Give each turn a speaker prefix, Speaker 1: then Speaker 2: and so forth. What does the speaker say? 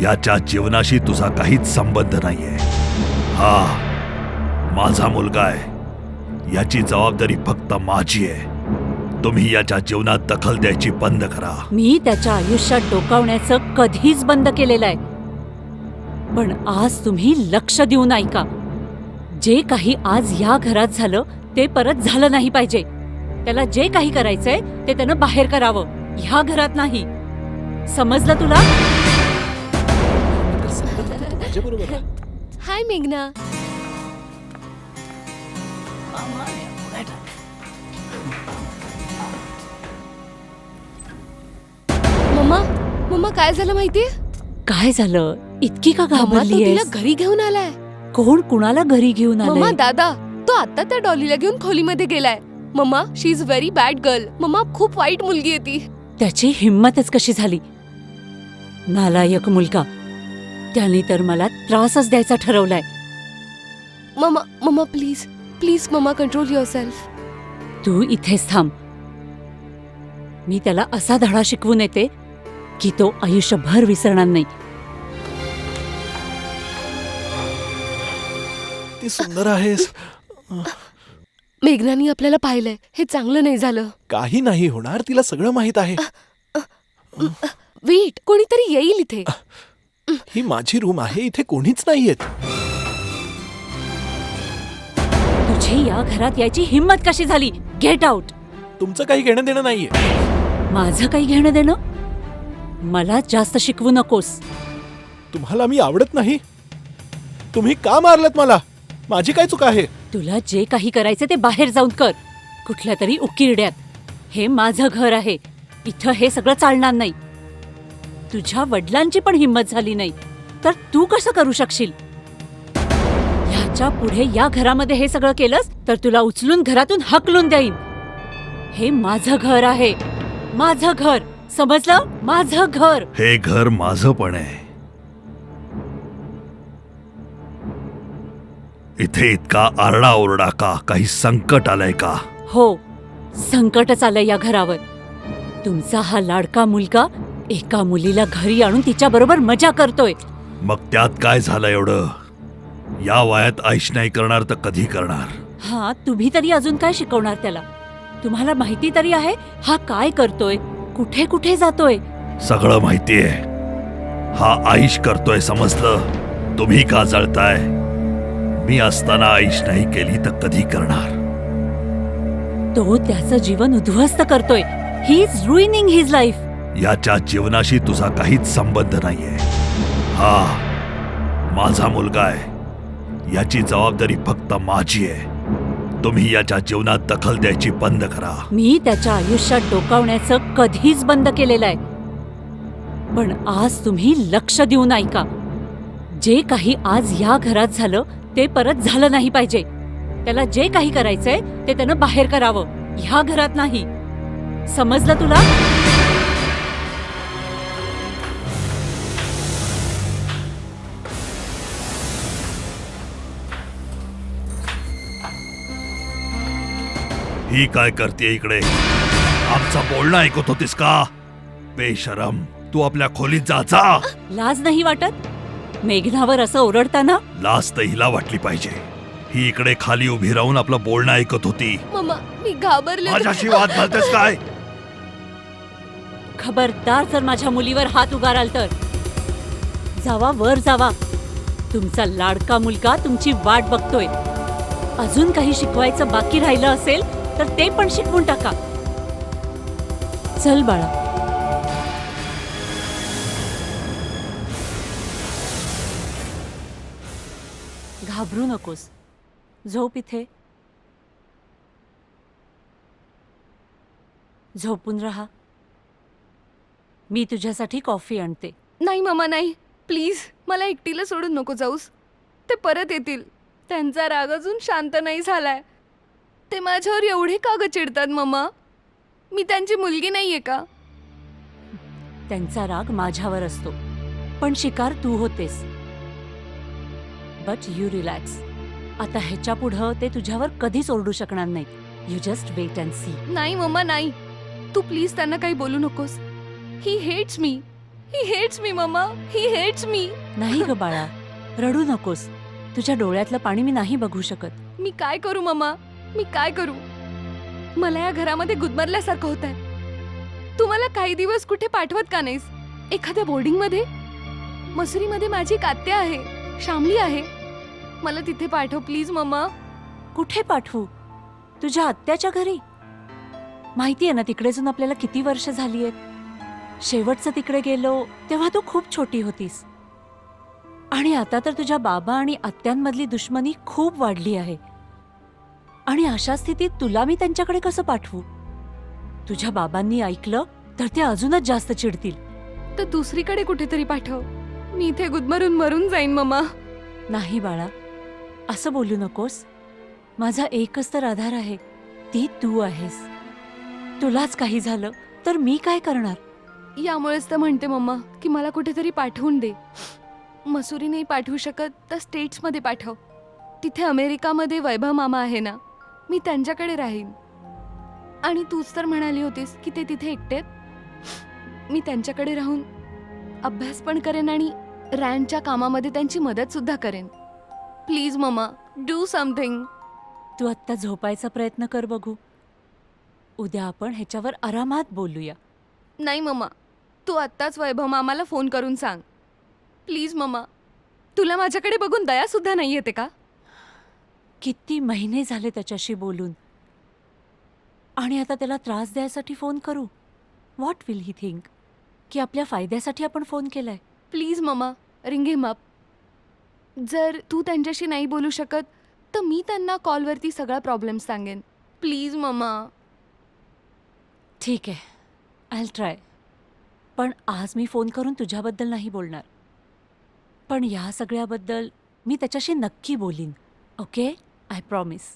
Speaker 1: याच्या जीवनाशी तुझा काहीच संबंध नाहीये. हा माझा मुलगा आहे. याची जबाबदारी फक्त माझी आहे. तुम्ही याच्या जीवनात दखल द्यायची बंद करा.
Speaker 2: मी त्याच्या आयुष्यात डोकावण्याचं कधीच बंद केलेलं आहे. पण आज तुम्ही लक्ष देऊन ऐका. जे काही आज या घरात झालं ते परत झालं नाही पाहिजे. त्याला जे काही करायचंय ते त्यानं बाहेर करावं, ह्या घरात नाही. समजलं तुला?
Speaker 3: हाय मेघना. मम्मा मम्मा काय झालं माहितीये?
Speaker 2: काय झालं? इतकी का
Speaker 3: मम्मा, तो
Speaker 2: घाबरलीयस?
Speaker 3: तिला घरी घेऊन आलाय.
Speaker 2: कोण कुणाला घरी घेऊन
Speaker 3: मम्मा
Speaker 2: आलंय?
Speaker 3: दादा, तो आता त्या डॉलीला घेऊन खोलीमध्ये गेलाय. Mamma, she is very bad girl. Mamma, खूप वाईट मुलगी आहे ती.
Speaker 2: त्याची हिंमतच कशी झाली? नालायक मुलगा. त्याने तर मला त्रासच द्यायचा ठरवलाय.
Speaker 3: Mamma mamma please please mamma, control yourself.
Speaker 2: तू इथेच थांब. मी त्याला असा धडा शिकवून येते की तो आयुष्यभर विसरणार नाही.
Speaker 4: ती सुंदर आहेस.
Speaker 3: मेघनानी आपल्याला पाहिलंय. हे चांगलं नाही झालं.
Speaker 4: काही नाही होणार, तिला सगळं माहित आहे.
Speaker 3: वेट, कोणीतरी येईल इथे.
Speaker 4: ही माझी रूम आहे, इथे कोणीच नाहीयेत.
Speaker 2: तुझी या घरात यायची हिंमत कशी झाली? Get out.
Speaker 4: तुमचं काही घेणं देणं नाहीये.
Speaker 2: माझं काही घेणं देणं? मला जास्त शिकवू नकोस.
Speaker 4: तुम्हाला मी आवडत नाही? तुम्ही का मारलत मला? माझी काय चूक आहे?
Speaker 2: तुला जे काही करायचं ते बाहेर जाऊन कर, कुठल्या तरी उकिरड्यात. हे माझं घर आहे. इथं हे सगळं चालणार नाही. तुझ्या वडिलांची पण हिंमत झाली नाही तर तू कसं करू शकशील? ह्याच्या पुढे या घरामध्ये हे सगळं केलंस तर तुला उचलून घरातून हाकलून देईन. हे माझं घर आहे. माझं घर, समजलं? माझं घर.
Speaker 1: हे घर माझं पण आहे. इथे इतका आरडाओरडा का? काही संकट आलंय का?
Speaker 2: हो, संकटच आलंय या घरावर. तुमचा हा लाडका मुलगा एका मुलीला घरी आणून तिच्या बरोबर मजा करतोय.
Speaker 1: मग त्यात काय झालं एवढं? या वयात ऐश नाही करणार तर कधी करणार?
Speaker 2: हा, तुम्ही तरी अजून काय शिकवणार त्याला? तुम्हाला माहिती तरी आहे हा काय करतोय, कुठे कुठे जातोय?
Speaker 1: सगळं माहितीये. हा ऐश करतोय, समजलं? तुम्ही का जळताय? मी असताना ऐश नाही केली तर कधी करणार?
Speaker 2: तो त्याचं जीवन उद्ध्वस्त करतोय. He is रुइनिंग his life.
Speaker 1: याच्या जीवनाशी तुझा काहीच संबंध नाहीये. हा माझा मुलगा आहे. याची जबाबदारी फक्त माझी आहे. तुम्ही याच्या जीवनात दखल द्यायची बंद करा.
Speaker 2: मी त्याच्या आयुष्यात डोकावण्याचं कधीच बंद केलेलं आहे. पण आज तुम्ही लक्ष देऊन ऐका. जे काही आज या घरात झालं ते परत झालं नाही पाहिजे. त्याला जे काही करायचंय ते त्यानं बाहेर करावं, ह्या घरात नाही. समजलं तुला?
Speaker 1: ही काय करते इकडे? आमचं बोलणं ऐकत होतीस का? बेशरम, तू आपल्या खोलीत जा.
Speaker 2: लाज नाही वाटत मेघनावर असं ओरडताना?
Speaker 1: लाज तर हिला वाटली पाहिजे. ही इकडे खाली उभी राहून आपलं बोलणं ऐकत होती.
Speaker 3: मम्मा, मी घाबरले.
Speaker 1: माझ्याशी वाद घालतेस काय?
Speaker 2: खबरदार जर माझ्या मुलीवर हात उगाराल तर. जावा, वर जावा. तुमचा लाडका मुलगा तुमची वाट बघतोय. अजून काही शिकवायचं बाकी राहिलं असेल तर ते पण शिकवून टाका. चल बाळा. घाबरू नकोस. झोप इथे. झोपून राहा. मी तुझ्यासाठी कॉफी आणते.
Speaker 3: नाही मम्मा, नाही. प्लीज, मला एकटीला सोडून नको जाऊस. ते परत येतील. त्यांचा राग अजून शांत नाही झालाय. ते माझ्यावर एवढे का ग चिडतात मम्मा? मी त्यांची मुलगी नाहीये का?
Speaker 2: त्यांचा राग माझ्यावर असतो, पण शिकार तू होतेस. But you relax. आता ह्याच्या पुढं ते तुझ्यावर कधीच ओरडू शकणार नाही. You just wait and see.
Speaker 3: नाही मम्मा, नाही. तू प्लीज त्यांना काही बोलू नकोस. He hates me. He hates me mamma, he hates me.
Speaker 2: नाही ग बाळा, रडू नकोस. तुझ्या डोळ्यातलं पाणी मी नाही बघू शकत.
Speaker 3: मी काय करू मम्मा, मी काय करू? मला या घरामध्ये गुदमरल्यासारखं होत आहे. तू मला काही दिवस कुठे पाठवत का नाहीस? एखाद्या बोर्डिंग मध्ये? मसुरीमध्ये माझी एक आत्या आहे, शामली आहे. मला तिथे पाठव प्लीज मम्मा.
Speaker 2: कुठे पाठवू? तुझ्या आत्याच्या घरी? माहितीये ना तिकडे जाऊन आपल्याला किती वर्ष झाली आहेत. शेवटचं तिकडे गेलो तेव्हा तू खूप छोटी होतीस. आणि आता तर तुझ्या बाबा आणि आत्यांमधली दुश्मनी खूप वाढली आहे. आणि अशा स्थितीत तुला मी त्यांच्याकडे कसं पाठवू? तुझ्या बाबांनी ऐकलं तर ते अजूनच जास्त चिडतील.
Speaker 3: तर दुसरीकडे कुठेतरी पाठव. मी इथे गुदमरून मरून जाईन मम्मा.
Speaker 2: नाही बाळा, असं बोलू नकोस. माझा एकच तर आधार आहे, ती तू आहेस. तुलाच काही झालं तर मी काय करणार?
Speaker 3: यामुळेच तर म्हणते मम्मा की मला कुठेतरी पाठवून दे. मसुरी नाही पाठवू शकत तर स्टेट्समध्ये पाठव. तिथे अमेरिकामध्ये वैभव मामा आहे ना, मी त्यांच्याकडे राहीन. आणि तूच तर म्हणाली होतीस की ते तिथे एकटेत. मी त्यांच्याकडे राहून अभ्यास पण करेन आणि रॅनच्या कामामध्ये त्यांची मदत सुद्धा करेन. Please mamma, do something.
Speaker 2: तू आत्ता झोपायचा प्रयत्न कर बघू. उद्या आपण ह्याच्यावर आरामात बोलूया.
Speaker 3: नाही मम्मा, तू आत्ताच वैभव मामाला फोन करून सांग. प्लीज मम्मा, तुला माझ्याकडे बघून दया सुद्धा नाही येते का?
Speaker 2: किती महिने झाले त्याच्याशी बोलून, आणि आता त्याला त्रास द्यायसाठी फोन करू? व्हॉट विल ही थिंक की आपल्या फायद्यासाठी आपण फोन केलाय?
Speaker 3: Please mamma, ring him up. जर तू त्यांच्याशी नाही बोलू शकत तर मी त्यांना कॉलवरती सगळा प्रॉब्लेम सांगेन. Please mamma.
Speaker 2: ठीक आहे, आय विल ट्राय. पण आज मी फोन करून तुझ्याबद्दल नाही बोलणार. पण या सगळ्याबद्दल मी त्याच्याशी नक्की बोलीन. Okay, I promise.